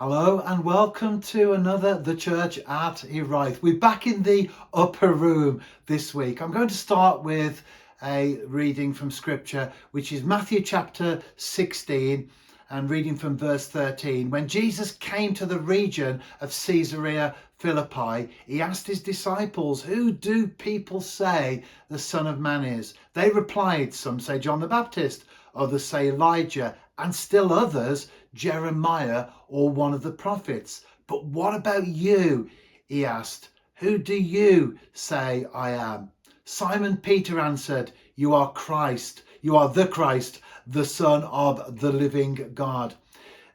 Hello and welcome to another The Church at Hiraeth. We're back in the upper room this week. I'm going to start with a reading from Scripture, which is Matthew chapter 16 and reading from verse 13. When Jesus came to the region of Caesarea Philippi, he asked his disciples, "Who do people say the Son of Man is?" They replied, "Some say John the Baptist, others say Elijah, and still others Jeremiah or one of the prophets. But what about you?" he asked. "Who do you say I am?" Simon Peter answered, "You are Christ. You are the Christ, the Son of the living God."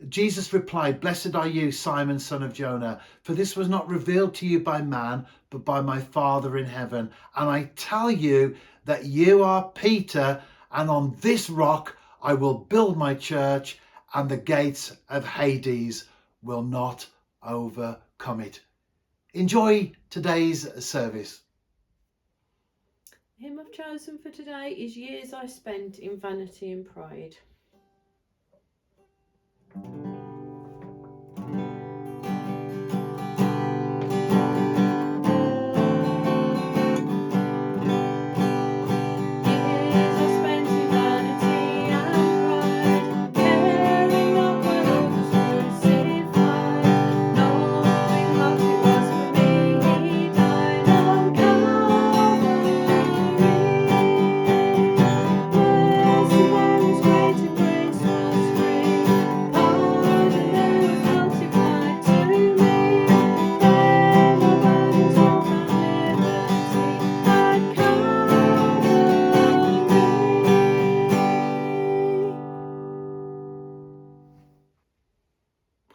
Jesus replied, "Blessed are you, Simon, son of Jonah, for this was not revealed to you by man, but by my Father in heaven. And I tell you that you are Peter, and on this rock I will build my church, and the gates of Hades will not overcome it." Enjoy today's service. The hymn I've chosen for today is "Years I Spent in Vanity and Pride."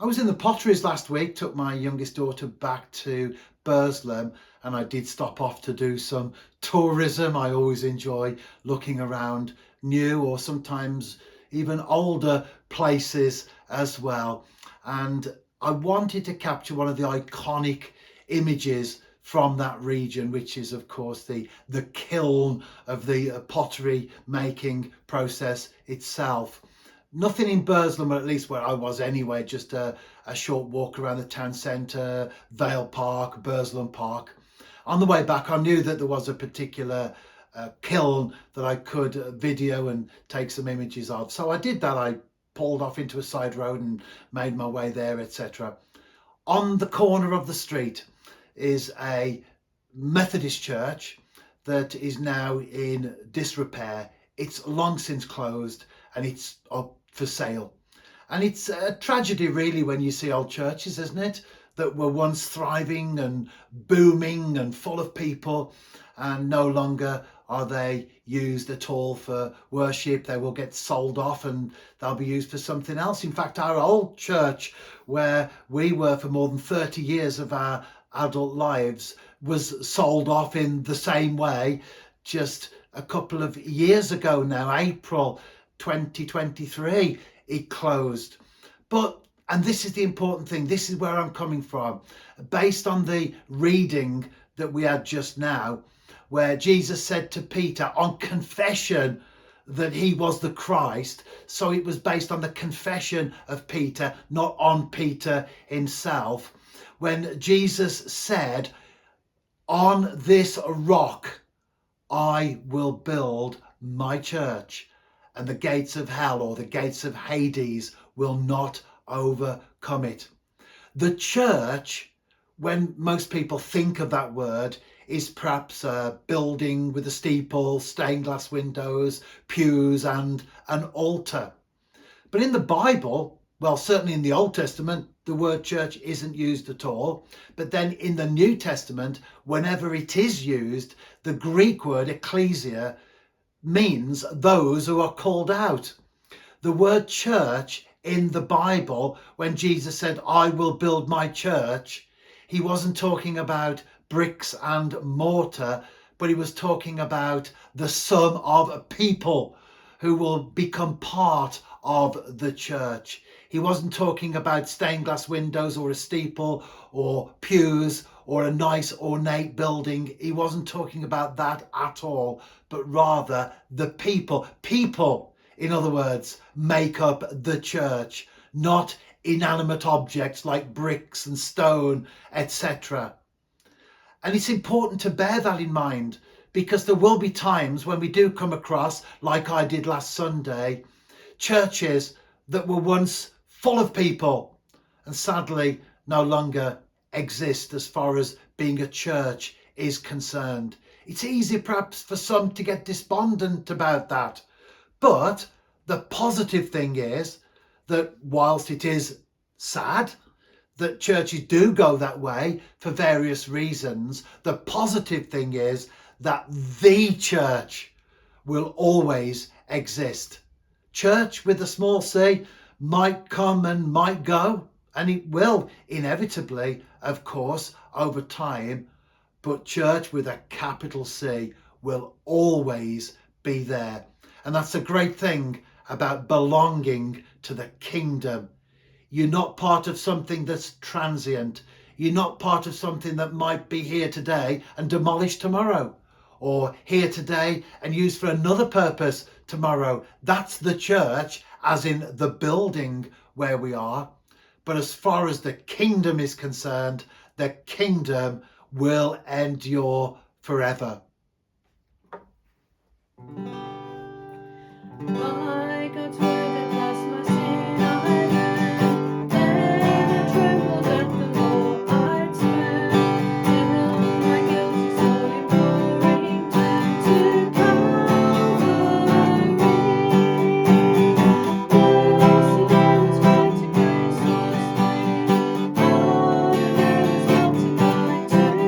I was in the Potteries last week, took my youngest daughter back to Burslem, and I did stop off to do some tourism. I always enjoy looking around new or sometimes even older places as well. And I wanted to capture one of the iconic images from that region, which is of course the kiln of the pottery making process itself. Nothing in Burslem, or at least where I was anyway, just a short walk around the town centre, Vale Park, Burslem Park. On the way back, I knew that there was a particular kiln that I could video and take some images of. So I did that. I pulled off into a side road and made my way there, etc. On the corner of the street is a Methodist church that is now in disrepair. It's long since closed and it's up for sale. And it's a tragedy really when you see old churches, isn't it, that were once thriving and booming and full of people, and no longer are they used at all for worship. They will get sold off and they'll be used for something else. In fact, our old church, where we were for more than 30 years of our adult lives, was sold off in the same way just a couple of years ago now. April 2023 it closed. And this is the important thing, this is where I'm coming from, based on the reading that we had just now, where Jesus said to Peter on confession that he was the Christ. So it was based on the confession of Peter, not on Peter himself. When Jesus said, "On this rock I will build my church, and the gates of hell or the gates of Hades will not overcome it." The church, when most people think of that word, is perhaps a building with a steeple, stained glass windows, pews and an altar. But in the Bible, well, certainly in the Old Testament, the word church isn't used at all. But then in the New Testament, whenever it is used, the Greek word ecclesia means those who are called out. The word church in the Bible, when Jesus said, "I will build my church," he wasn't talking about bricks and mortar, but he was talking about the sum of people who will become part of the church. He wasn't talking about stained glass windows or a steeple or pews or a nice ornate building. He wasn't talking about that at all, but rather the people. People, in other words, make up the church, not inanimate objects like bricks and stone, etc. And it's important to bear that in mind, because there will be times when we do come across, like I did last Sunday, churches that were once full of people and sadly no longer exist as far as being a church is concerned. It's easy perhaps for some to get despondent about that. But the positive thing is that whilst it is sad that churches do go that way for various reasons, the positive thing is that the church will always exist. Church with a small c might come and might go, and it will inevitably, of course, over time, but church with a capital C will always be there. And that's a great thing about belonging to the kingdom. You're not part of something that's transient. You're not part of something that might be here today and demolished tomorrow, or here today and used for another purpose tomorrow. That's the church, as in the building where we are. But as far as the kingdom is concerned, the kingdom will endure forever. By God's word at last my sin I learned, then I trembled at the law I'd spurned, and all my guilty soul imploring turned to Calvary. Blessed Mary's greater grace was free, all the Mary's multiplied to me, there were burdens of my liberty at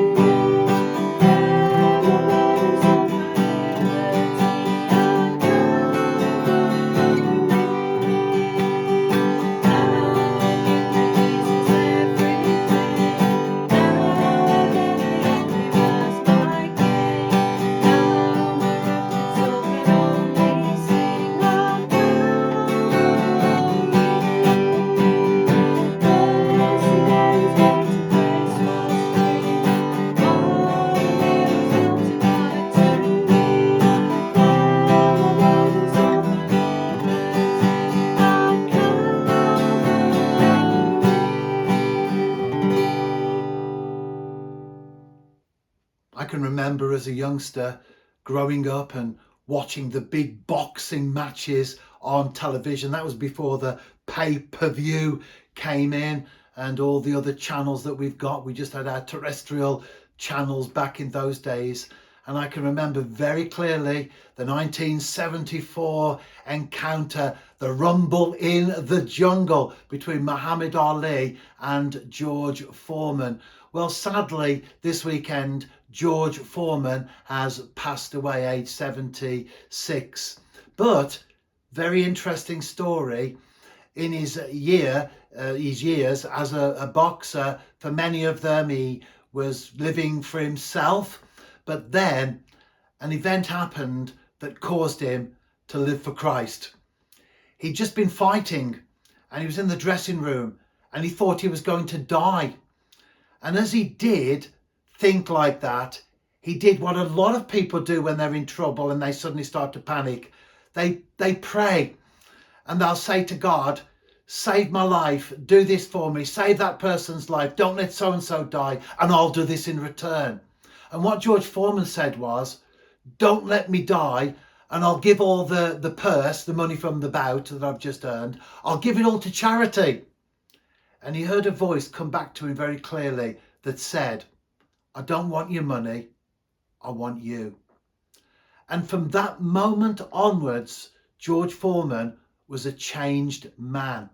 I can remember as a youngster growing up and watching the big boxing matches on television. That was before the pay-per-view came in and all the other channels that we've got. We just had our terrestrial channels back in those days. And I can remember very clearly the 1974 encounter, the Rumble in the Jungle between Muhammad Ali and George Foreman. Well, sadly, this weekend, George Foreman has passed away, aged 76. But very interesting story. In his years as a boxer, for many of them, he was living for himself. But then an event happened that caused him to live for Christ. He'd just been fighting and he was in the dressing room and he thought he was going to die. And as he did think like that, he did what a lot of people do when they're in trouble and they suddenly start to panic. They pray and they'll say to God, save my life, do this for me, save that person's life, don't let so-and-so die, and I'll do this in return. And what George Foreman said was, don't let me die, and I'll give all the purse, the money from the bout that I've just earned, I'll give it all to charity. And he heard a voice come back to him very clearly that said, I don't want your money, I want you. And from that moment onwards, George Foreman was a changed man.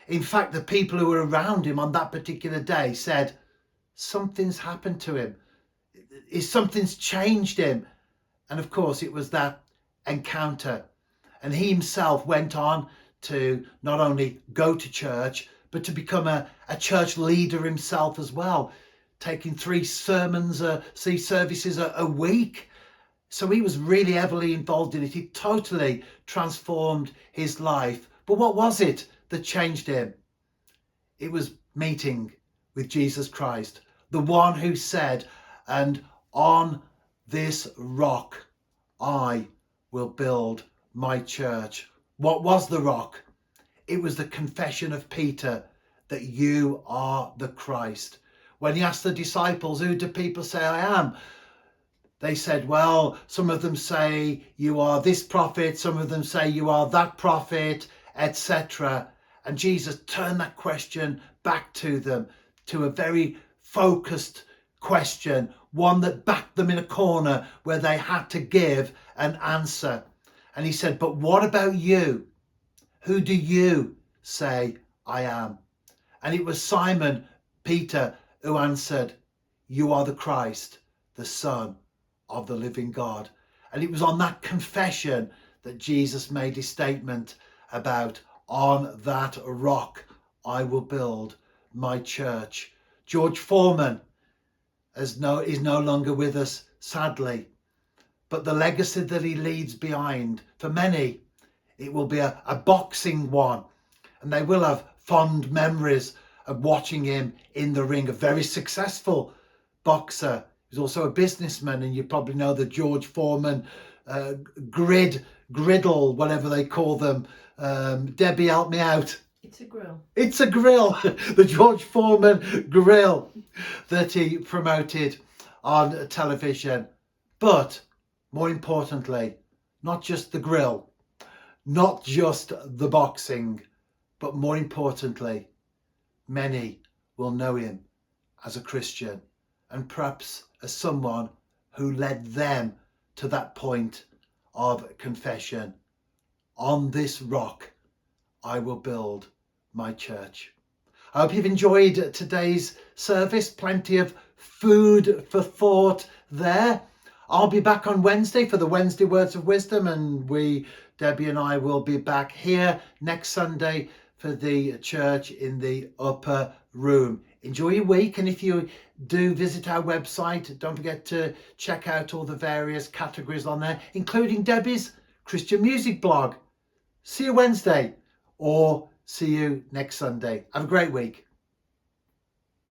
In fact, the people who were around him on that particular day said, something's happened to him. Something's changed him. And of course, it was that encounter. And he himself went on to not only go to church, but to become a church leader himself as well, taking 3 services a week. So he was really heavily involved in it. He totally transformed his life. But what was it that changed him? It was meeting with Jesus Christ, the one who said, and on this rock I will build my church. What was the rock? It was the confession of Peter that you are the Christ. When he asked the disciples, who do people say I am? They said, well, some of them say you are this prophet, some of them say you are that prophet, etc. And Jesus turned that question back to them, to a very focused question, one that backed them in a corner where they had to give an answer. And he said, but what about you? Who do you say I am? And it was Simon Peter who answered, you are the Christ, the Son of the living God. And it was on that confession that Jesus made his statement about, on that rock I will build my church. George Foreman is no longer with us, sadly, but the legacy that he leaves behind, for many, it will be a boxing one, and they will have fond memories of watching him in the ring. A very successful boxer. He's also a businessman, and you probably know the George Foreman griddle, whatever they call them. Debbie, help me out. It's a grill. It's a grill, the George Foreman grill that he promoted on television. But more importantly, not just the grill, not just the boxing, but more importantly, many will know him as a Christian, and perhaps as someone who led them to that point of confession. On this rock, I will build my church. I hope you've enjoyed today's service. Plenty of food for thought there. I'll be back on Wednesday for the Wednesday Words of Wisdom, and Debbie and I will be back here next Sunday for the church in the upper room. Enjoy your week, and if you do visit our website, don't forget to check out all the various categories on there, including Debbie's Christian music blog. See you Wednesday, or see you next Sunday. Have a great week.